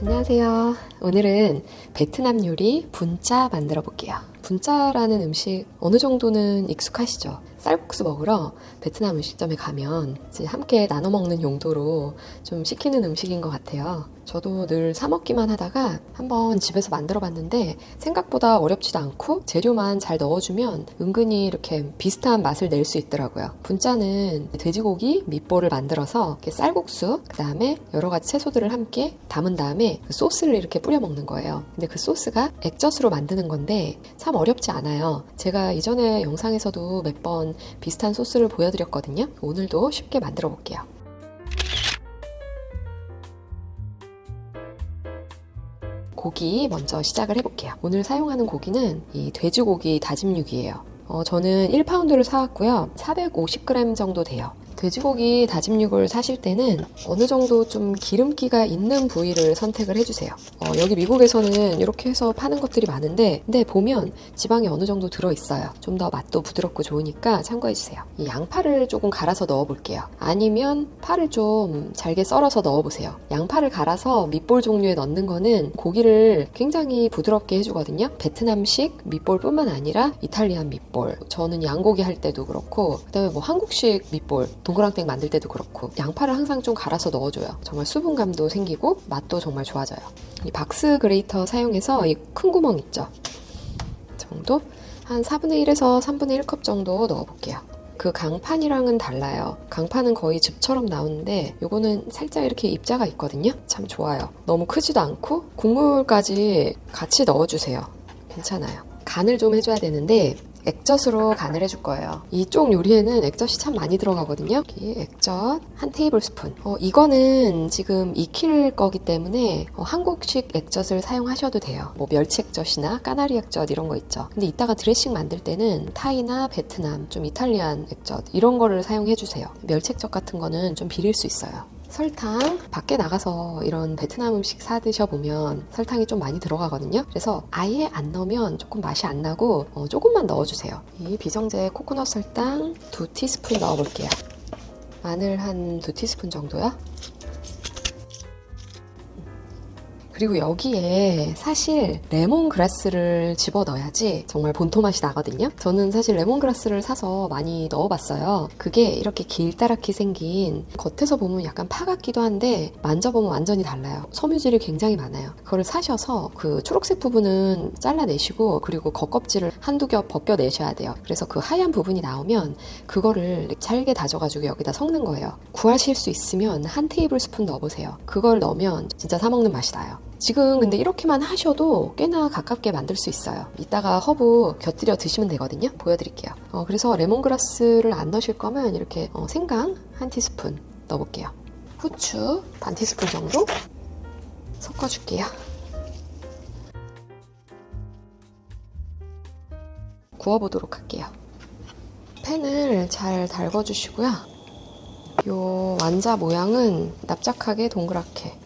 안녕하세요. 오늘은 베트남 요리 분짜 만들어 볼게요. 분짜라는 음식 어느 정도는 익숙하시죠? 쌀국수 먹으러 베트남 음식점에 가면 이제 함께 나눠 먹는 용도로 좀 시키는 음식인 것 같아요. 저도 늘 사 먹기만 하다가 한번 집에서 만들어 봤는데 생각보다 어렵지도 않고 재료만 잘 넣어주면 은근히 이렇게 비슷한 맛을 낼 수 있더라고요. 분짜는 돼지고기 밑볼을 만들어서 이렇게 쌀국수, 그 다음에 여러 가지 채소들을 함께 담은 다음에 그 소스를 이렇게 뿌려 먹는 거예요. 근데 그 소스가 액젓으로 만드는 건데 참 어렵지 않아요. 제가 이전에 영상에서도 몇 번 비슷한 소스를 보여드렸거든요. 오늘도 쉽게 만들어 볼게요. 고기 먼저 시작을 해볼게요. 오늘 사용하는 고기는 이 돼지고기 다짐 육이에요. 저는 1파운드를 사왔고요. 450g 정도 돼요. 돼지고기 다짐육을 사실 때는 어느 정도 좀 기름기가 있는 부위를 선택을 해주세요. 여기 미국에서는 이렇게 해서 파는 것들이 많은데 근데 보면 지방이 어느 정도 들어있어요. 좀 더 맛도 부드럽고 좋으니까 참고해주세요. 이 양파를 조금 갈아서 넣어볼게요. 아니면 파를 좀 잘게 썰어서 넣어보세요. 양파를 갈아서 밑볼 종류에 넣는 거는 고기를 굉장히 부드럽게 해주거든요. 베트남식 밑볼뿐만 아니라 이탈리안 밑볼, 저는 양고기 할 때도 그렇고 그 다음에 뭐 한국식 밑볼 동그랑땡 만들 때도 그렇고 양파를 항상 좀 갈아서 넣어줘요. 정말 수분감도 생기고 맛도 정말 좋아져요. 이 박스 그레이터 사용해서 이 큰 구멍 있죠? 정도? 한 4분의 1에서 3분의 1컵 정도 넣어볼게요. 그 강판이랑은 달라요. 강판은 거의 즙처럼 나오는데 요거는 살짝 이렇게 입자가 있거든요. 참 좋아요. 너무 크지도 않고 국물까지 같이 넣어주세요. 괜찮아요. 간을 좀 해줘야 되는데 액젓으로 간을 해줄 거예요. 이쪽 요리에는 액젓이 참 많이 들어가거든요. 여기 액젓 한 테이블 스푼. 이거는 지금 익힐 거기 때문에 한국식 액젓을 사용하셔도 돼요. 뭐 멸치 액젓이나 까나리 액젓 이런 거 있죠. 근데 이따가 드레싱 만들 때는 타이나 베트남, 좀 이탈리안 액젓 이런 거를 사용해 주세요. 멸치 액젓 같은 거는 좀 비릴 수 있어요. 설탕, 밖에 나가서 이런 베트남 음식 사 드셔보면 설탕이 좀 많이 들어가거든요. 그래서 아예 안 넣으면 조금 맛이 안 나고 조금만 넣어주세요. 이 비정제 코코넛 설탕 2티스푼 넣어볼게요. 마늘 한 2티스푼 정도요. 그리고 여기에 사실 레몬그라스를 집어넣어야지 정말 본토 맛이 나거든요. 저는 사실 레몬그라스를 사서 많이 넣어봤어요. 그게 이렇게 길다랗게 생긴, 겉에서 보면 약간 파 같기도 한데 만져보면 완전히 달라요. 섬유질이 굉장히 많아요. 그거를 사셔서 그 초록색 부분은 잘라내시고 그리고 겉껍질을 한두 겹 벗겨내셔야 돼요. 그래서 그 하얀 부분이 나오면 그거를 잘게 다져가지고 여기다 섞는 거예요. 구하실 수 있으면 한 테이블 스푼 넣어보세요. 그걸 넣으면 진짜 사먹는 맛이 나요. 지금 근데 이렇게만 하셔도 꽤나 가깝게 만들 수 있어요. 이따가 허브 곁들여 드시면 되거든요. 보여드릴게요. 그래서 레몬그라스를 안 넣으실 거면 이렇게 생강 한 티스푼 넣어볼게요. 후추 반 티스푼 정도 섞어줄게요. 구워보도록 할게요. 팬을 잘 달궈주시고요. 요 완자 모양은 납작하게 동그랗게.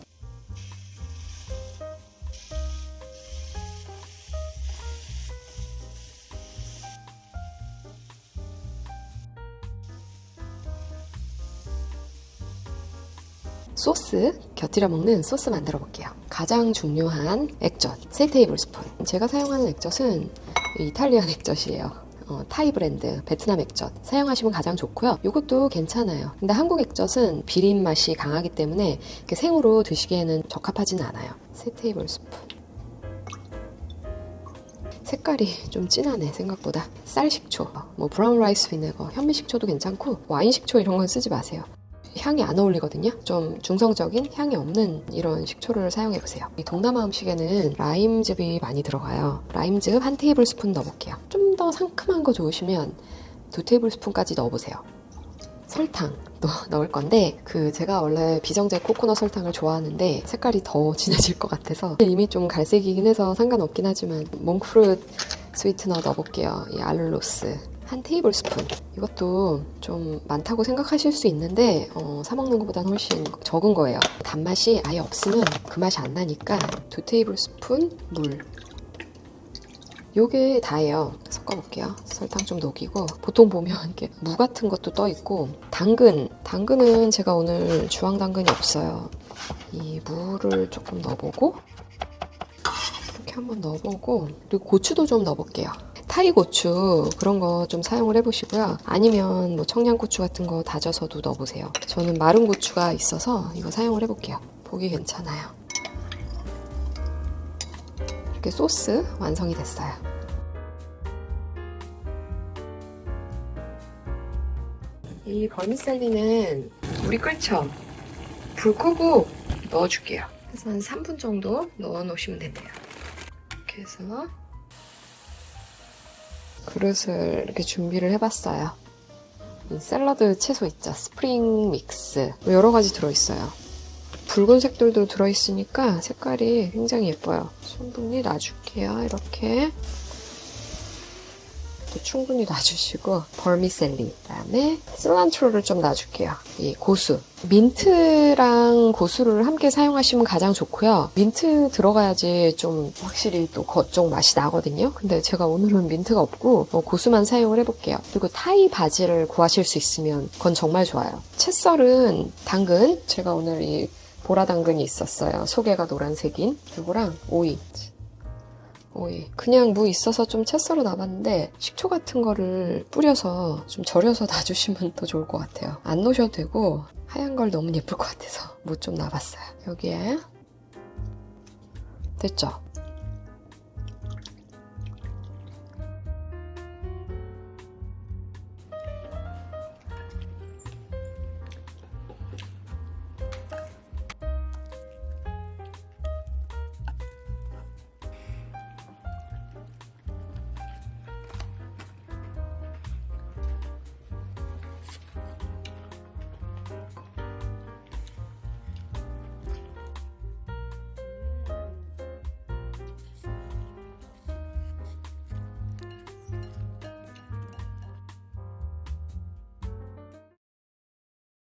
소스, 곁들여 먹는 소스 만들어 볼게요. 가장 중요한 액젓 3테이블 스푼. 제가 사용하는 액젓은 이탈리안 액젓이에요. 타이 브랜드 베트남 액젓 사용하시면 가장 좋고요. 이것도 괜찮아요. 근데 한국 액젓은 비린 맛이 강하기 때문에 이렇게 생으로 드시기에는 적합하지는 않아요. 3테이블 스푼. 색깔이 좀 진하네 생각보다. 쌀식초, 뭐 브라운 라이스 비네거, 현미식초도 괜찮고 와인식초 이런 건 쓰지 마세요. 향이 안 어울리거든요. 좀 중성적인 향이 없는 이런 식초를 사용해보세요. 이 동남아 음식에는 라임즙이 많이 들어가요. 라임즙 한 테이블 스푼 넣어볼게요. 좀 더 상큼한 거 좋으시면 2테이블 스푼까지 넣어보세요. 설탕도 넣을 건데 제가 원래 비정제 코코넛 설탕을 좋아하는데 색깔이 더 진해질 것 같아서 이미 좀 갈색이긴 해서 상관없긴 하지만 몽크푸르트 스위트너 넣어볼게요. 이 알룰로스 한 테이블 스푼. 이것도 좀 많다고 생각하실 수 있는데 사 먹는 것보다는 훨씬 적은 거예요. 단맛이 아예 없으면 그 맛이 안 나니까 2테이블 스푼 물. 요게 다예요. 섞어볼게요. 설탕 좀 녹이고 보통 보면 이렇게 무 같은 것도 떠 있고 당근은 제가 오늘 주황 당근이 없어요. 이 무를 조금 넣어보고, 이렇게 한번 넣어보고, 그리고 고추도 좀 넣어볼게요. 타이 고추 그런 거 좀 사용을 해보시고요. 아니면 뭐 청양고추 같은 거 다져서도 넣어보세요. 저는 마른 고추가 있어서 이거 사용을 해볼게요. 보기 괜찮아요. 이렇게 소스 완성이 됐어요. 이 버미셀리는 물이 끓죠? 불 끄고 넣어줄게요. 그래서 한 3분 정도 넣어 놓으시면 된대요. 이렇게 해서 그릇을 이렇게 준비를 해봤어요. 이 샐러드 채소 있죠? 스프링 믹스. 여러 가지 들어있어요. 붉은색들도 들어있으니까 색깔이 굉장히 예뻐요. 충분히 놔줄게요. 이렇게. 또 충분히 놔주시고 버미셀리, 그다음에 실란트로를 좀 놔줄게요. 이 고수. 민트랑 고수를 함께 사용하시면 가장 좋고요. 민트 들어가야지 좀 확실히 또 겉쪽 맛이 나거든요. 근데 제가 오늘은 민트가 없고 고수만 사용을 해볼게요. 그리고 타이 바지를 구하실 수 있으면 그건 정말 좋아요. 채 썰은 당근, 제가 오늘 이 보라 당근이 있었어요. 속에가 노란색인 그거랑 오이. 그냥 무 있어서 좀 채 썰어 놔봤는데 식초 같은 거를 뿌려서 좀 절여서 놔주시면 더 좋을 것 같아요. 안 넣으셔도 되고 하얀 걸 너무 예쁠 것 같아서 무 좀 놔봤어요. 여기에 됐죠?